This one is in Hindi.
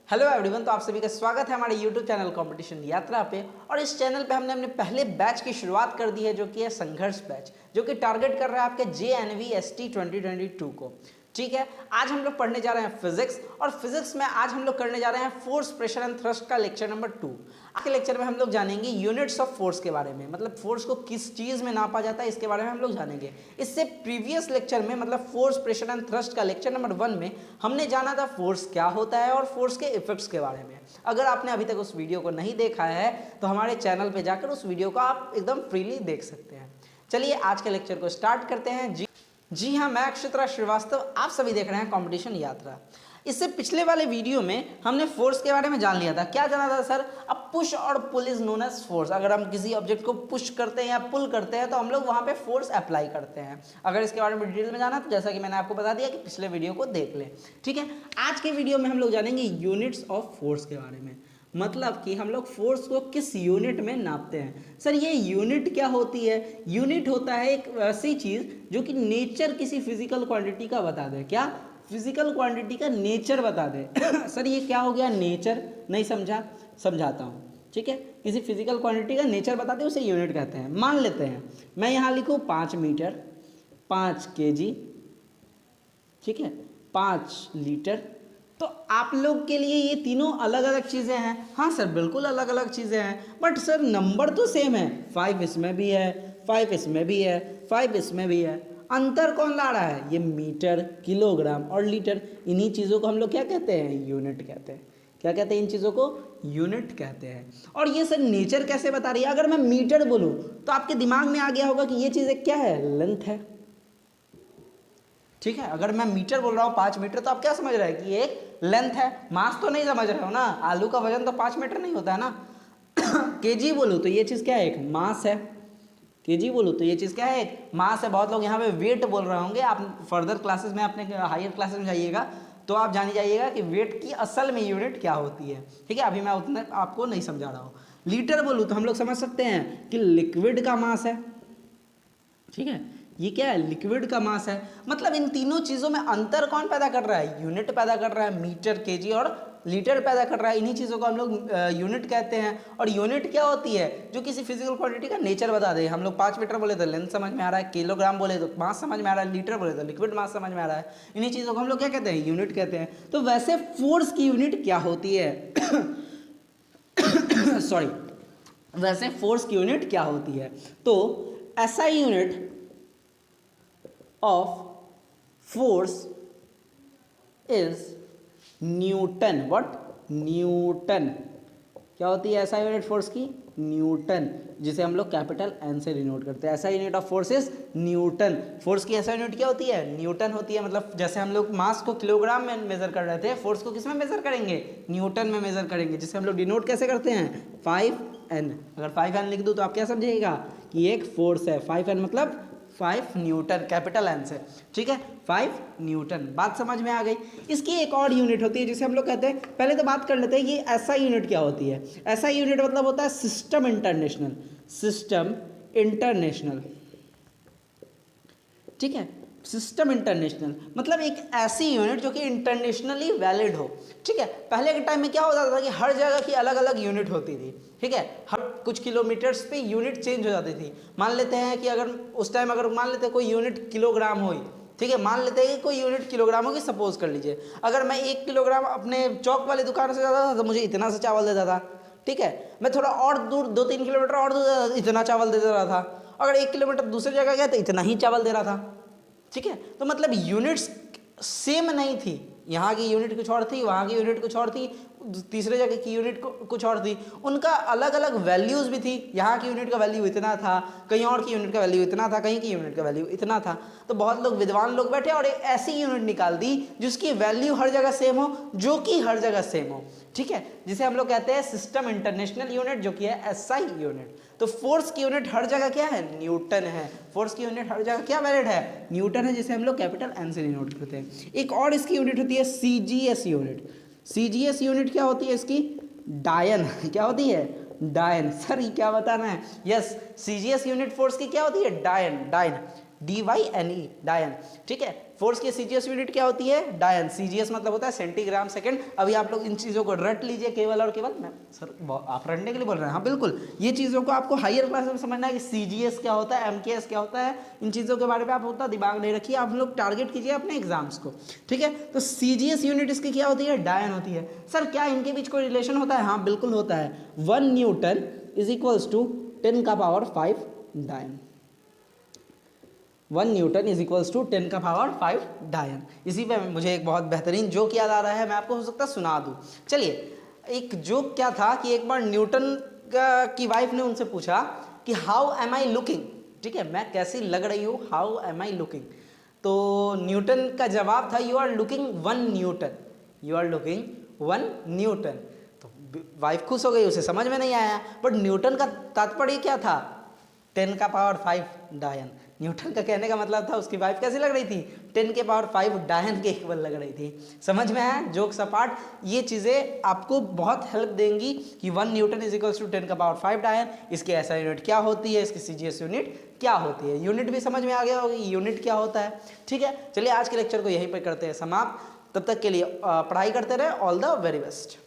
हेलो एवरीवन, तो आप सभी का स्वागत है हमारे यूट्यूब चैनल कंपटीशन यात्रा पे। और इस चैनल पे हमने अपने पहले बैच की शुरुआत कर दी है, जो कि है संघर्ष बैच, जो कि टारगेट कर रहा है आपके JNV ST 2022 को। ठीक है, आज हम लोग पढ़ने जा रहे हैं फिजिक्स, और फिजिक्स में आज हम लोग करने जा रहे हैं फोर्स, प्रेशर एंड थ्रस्ट का लेक्चर नंबर 2। आज के लेक्चर में हम लोग जानेंगे यूनिट्स ऑफ फोर्स के बारे में, मतलब फोर्स को किस चीज़ में नापा जाता है इसके बारे में हम लोग जानेंगे। इससे प्रीवियस लेक्चर में, मतलब फोर्स, प्रेशर एंड थ्रस्ट का लेक्चर नंबर 1 में हमने जाना था फोर्स क्या होता है और फोर्स के इफेक्ट्स के बारे में। अगर आपने अभी तक उस वीडियो को नहीं देखा है तो हमारे चैनल पे जाकर उस वीडियो को आप एकदम फ्रीली देख सकते हैं। चलिए आज के लेक्चर को स्टार्ट करते हैं। जी हाँ, मैं अक्षित्रा श्रीवास्तव, आप सभी देख रहे हैं कंपटीशन यात्रा। इससे पिछले वाले वीडियो में हमने फोर्स के बारे में जान लिया था। क्या जाना था सर? अब पुश और pull is known as force. अगर हम किसी ऑब्जेक्ट को पुश करते हैं या पुल करते हैं तो हम लोग वहाँ पे फोर्स अप्लाई करते हैं। अगर इसके बारे में डिटेल में जाना तो जैसा कि मैंने आपको बता दिया कि पिछले वीडियो को देख लें। ठीक है, आज के वीडियो में हम लोग जानेंगे यूनिट्स ऑफ फोर्स के बारे में, मतलब कि हम लोग फोर्स को किस यूनिट में नापते हैं। सर ये यूनिट क्या होती है? यूनिट होता है एक ऐसी चीज़ जो कि नेचर किसी फिजिकल क्वांटिटी का बता दे। क्या? फिजिकल क्वांटिटी का नेचर बता दे। सर ये क्या हो गया? नेचर नहीं समझा? समझाता हूँ। ठीक है, किसी फिजिकल क्वांटिटी का नेचर बता दे उसे यूनिट कहते हैं। मान लेते हैं मैं यहाँ लिखूँ 5 मीटर, 5 kg, ठीक है, 5 लीटर। तो आप लोग के लिए ये तीनों अलग अलग चीज़ें हैं। हाँ सर, बिल्कुल अलग अलग चीज़ें हैं, बट सर नंबर तो सेम है। 5 इसमें भी है, 5 इसमें भी है, 5 इसमें भी है। अंतर कौन ला रहा है? ये मीटर, किलोग्राम और लीटर। इन्हीं चीज़ों को हम लोग क्या कहते हैं? यूनिट कहते हैं। क्या कहते हैं? इन चीज़ों को यूनिट कहते हैं। और ये सर नेचर कैसे बता रही है? अगर मैं मीटर बोलूँ तो आपके दिमाग में आ गया होगा कि ये चीज़ क्या है? लेंथ है। ठीक है, अगर मैं मीटर बोल रहा हूँ 5 मीटर, तो आप क्या समझ रहे हैं कि एक लेंथ है। मास तो नहीं समझ रहे हो ना? आलू का वजन तो 5 मीटर नहीं होता है ना। केजी बोलूँ तो ये चीज़ क्या है? एक मास है। केजी बोलूँ तो ये चीज़ क्या है? एक मास है। बहुत लोग यहाँ पे वेट बोल रहे होंगे। आप फर्दर क्लासेस में, अपने हायर क्लासेस में जाइएगा तो आप जान जाइएगा कि वेट की असल में यूनिट क्या होती है। ठीक है, अभी मैं उतना आपको नहीं समझा रहा हूँ। लीटर बोलूँ तो हम लोग समझ सकते हैं कि लिक्विड का मास है। ठीक है, ये क्या है? लिक्विड का मास है। मतलब इन तीनों चीज़ों में अंतर कौन पैदा कर रहा है? यूनिट पैदा कर रहा है। मीटर, केजी और लीटर पैदा कर रहा है। इन्हीं चीज़ों को हम लोग यूनिट कहते हैं। और यूनिट क्या होती है? जो किसी फिजिकल क्वांटिटी का नेचर बता दे। हम लोग 5 मीटर बोले तो लेंथ समझ में आ रहा है, किलोग्राम बोले तो मास समझ में आ रहा है, लीटर बोले तो लिक्विड मास समझ में आ रहा है। इन्हीं चीज़ों को हम लोग क्या कहते हैं? यूनिट कहते हैं। तो वैसे फोर्स की यूनिट क्या होती है? सॉरी, वैसे फोर्स की यूनिट क्या होती है? तो SI unit of force is Newton. What? Newton. क्या होती है SI यूनिट फोर्स की? न्यूटन, जिसे हम लोग कैपिटल N से डिनोट करते हैं। SI unit of force is Newton. Force की SI यूनिट क्या होती है? न्यूटन होती है। मतलब जैसे हम लोग मास को किलोग्राम में मेजर कर रहे थे, फोर्स को किस में मेजर करेंगे? न्यूटन में मेजर करेंगे, जिसे हम लोग डिनोट कैसे करते हैं? 5N। अगर 5N लिख दूँ तो आप क्या समझिएगा कि एक फोर्स है। 5N मतलब 5 न्यूटन, कैपिटल N से। ठीक है, 5 न्यूटन। बात समझ में आ गई। इसकी एक और यूनिट होती है जिसे हम लोग कहते हैं, पहले तो बात कर लेते हैं कि SI यूनिट क्या होती है। SI यूनिट मतलब होता है सिस्टम इंटरनेशनल। सिस्टम इंटरनेशनल, ठीक है, सिस्टम इंटरनेशनल मतलब एक ऐसी यूनिट जो कि इंटरनेशनली वैलिड हो। ठीक है, पहले के टाइम में क्या होता था कि हर जगह की अलग अलग यूनिट होती थी। ठीक है, हर कुछ किलोमीटर्स पे यूनिट चेंज हो जाती थी। मान लेते हैं कि अगर उस टाइम, अगर मान लेते हैं कोई यूनिट किलोग्राम हुई, ठीक है, मान लेते हैं कि कोई यूनिट किलोग्राम होगी, सपोज कर लीजिए। अगर मैं 1 किलोग्राम अपने चौक वाली दुकान से जाता था तो मुझे इतना सा चावल देता था। ठीक है, मैं थोड़ा और दूर 2-3 किलोमीटर और दूर इतना चावल दे रहा था। अगर 1 किलोमीटर दूसरी जगह गया तो इतना ही चावल दे रहा था। ठीक है, तो मतलब यूनिट्स सेम नहीं थी। यहाँ की यूनिट कुछ और थी, वहाँ की यूनिट कुछ और थी, तीसरे जगह की यूनिट कुछ और थी। उनका अलग अलग वैल्यूज़ भी थी। यहाँ की यूनिट का वैल्यू इतना था, कहीं और की यूनिट का वैल्यू इतना था, कहीं की यूनिट का वैल्यू इतना था। तो बहुत लोग, विद्वान लोग बैठे और एक ऐसी यूनिट निकाल दी जिसकी वैल्यू हर जगह सेम हो, जो कि हर जगह सेम हो। ठीक है, जिसे हम लोग कहते हैं सिस्टम इंटरनेशनल यूनिट, जो कि है SI यूनिट। तो फोर्स की यूनिट हर जगह क्या है? न्यूटन है। फोर्स की यूनिट हर जगह क्या वैलिड है? न्यूटन है, जिसे हम लोग कैपिटल N से डिनोट करते हैं। एक और इसकी यूनिट होती है CGS यूनिट। CGS यूनिट क्या होती है इसकी? डायन। क्या होती है? डायन। सर ये क्या बताना है? यस, CGS यूनिट फोर्स की क्या होती है? डायन। डायन DYNE डायन, ठीक है। फोर्स की सीजीएस यूनिट क्या होती है? डायन। सीजीएस मतलब होता है सेंटीग्राम सेकंड। अभी आप लोग इन चीज़ों को रट लीजिए केवल और केवल। मैं सर आप रटने के लिए बोल रहे हैं? हाँ बिल्कुल, ये चीज़ों को आपको हायर क्लास में समझना है कि सीजीएस क्या होता है, एमकेएस क्या होता है। इन चीज़ों के बारे में आप उतना दिमाग नहीं रखिए, आप लोग टारगेट कीजिए अपने एग्जाम्स को, ठीक है। तो सीजीएस यूनिट इसकी क्या होती है? डायन होती है। सर क्या इनके बीच कोई रिलेशन होता है? हाँ बिल्कुल होता है। 1 न्यूटन इज इक्वल्स टू 10 का पावर 5 डायन। 1 न्यूटन इज इक्वल्स टू 10 का पावर 5 डायन। इसी पे मुझे एक बहुत बेहतरीन जोक याद आ रहा है, मैं आपको हो सकता है सुना दूँ। चलिए, एक जोक क्या था कि एक बार न्यूटन की वाइफ ने उनसे पूछा कि हाउ एम आई लुकिंग, ठीक है, मैं कैसी लग रही हूँ, हाउ एम आई लुकिंग। तो न्यूटन का जवाब था, you are looking 1 Newton, you are looking 1 Newton. तो वाइफ खुश हो गई, उसे समझ में नहीं आया, बट न्यूटन का तात्पर्य क्या था? 10 का पावर 5 डायन। न्यूटन का कहने का मतलब था उसकी वाइफ कैसी लग रही थी? 10 के पावर 5 डायन के इक्वल लग रही थी। समझ में आया? जोक्स अपार्ट, ये चीज़ें आपको बहुत हेल्प देंगी कि 1 न्यूटन इज इक्वल्स टू 10 का पावर 5 डायन, इसकी एसआई यूनिट क्या होती है, इसकी सीजीएस यूनिट क्या होती है। यूनिट भी समझ में आ गया होगी, यूनिट क्या होता है, ठीक है। चलिए आज के लेक्चर को यहीं पर करते हैं समाप्त। तब तक के लिए पढ़ाई करते रहे। All the very best.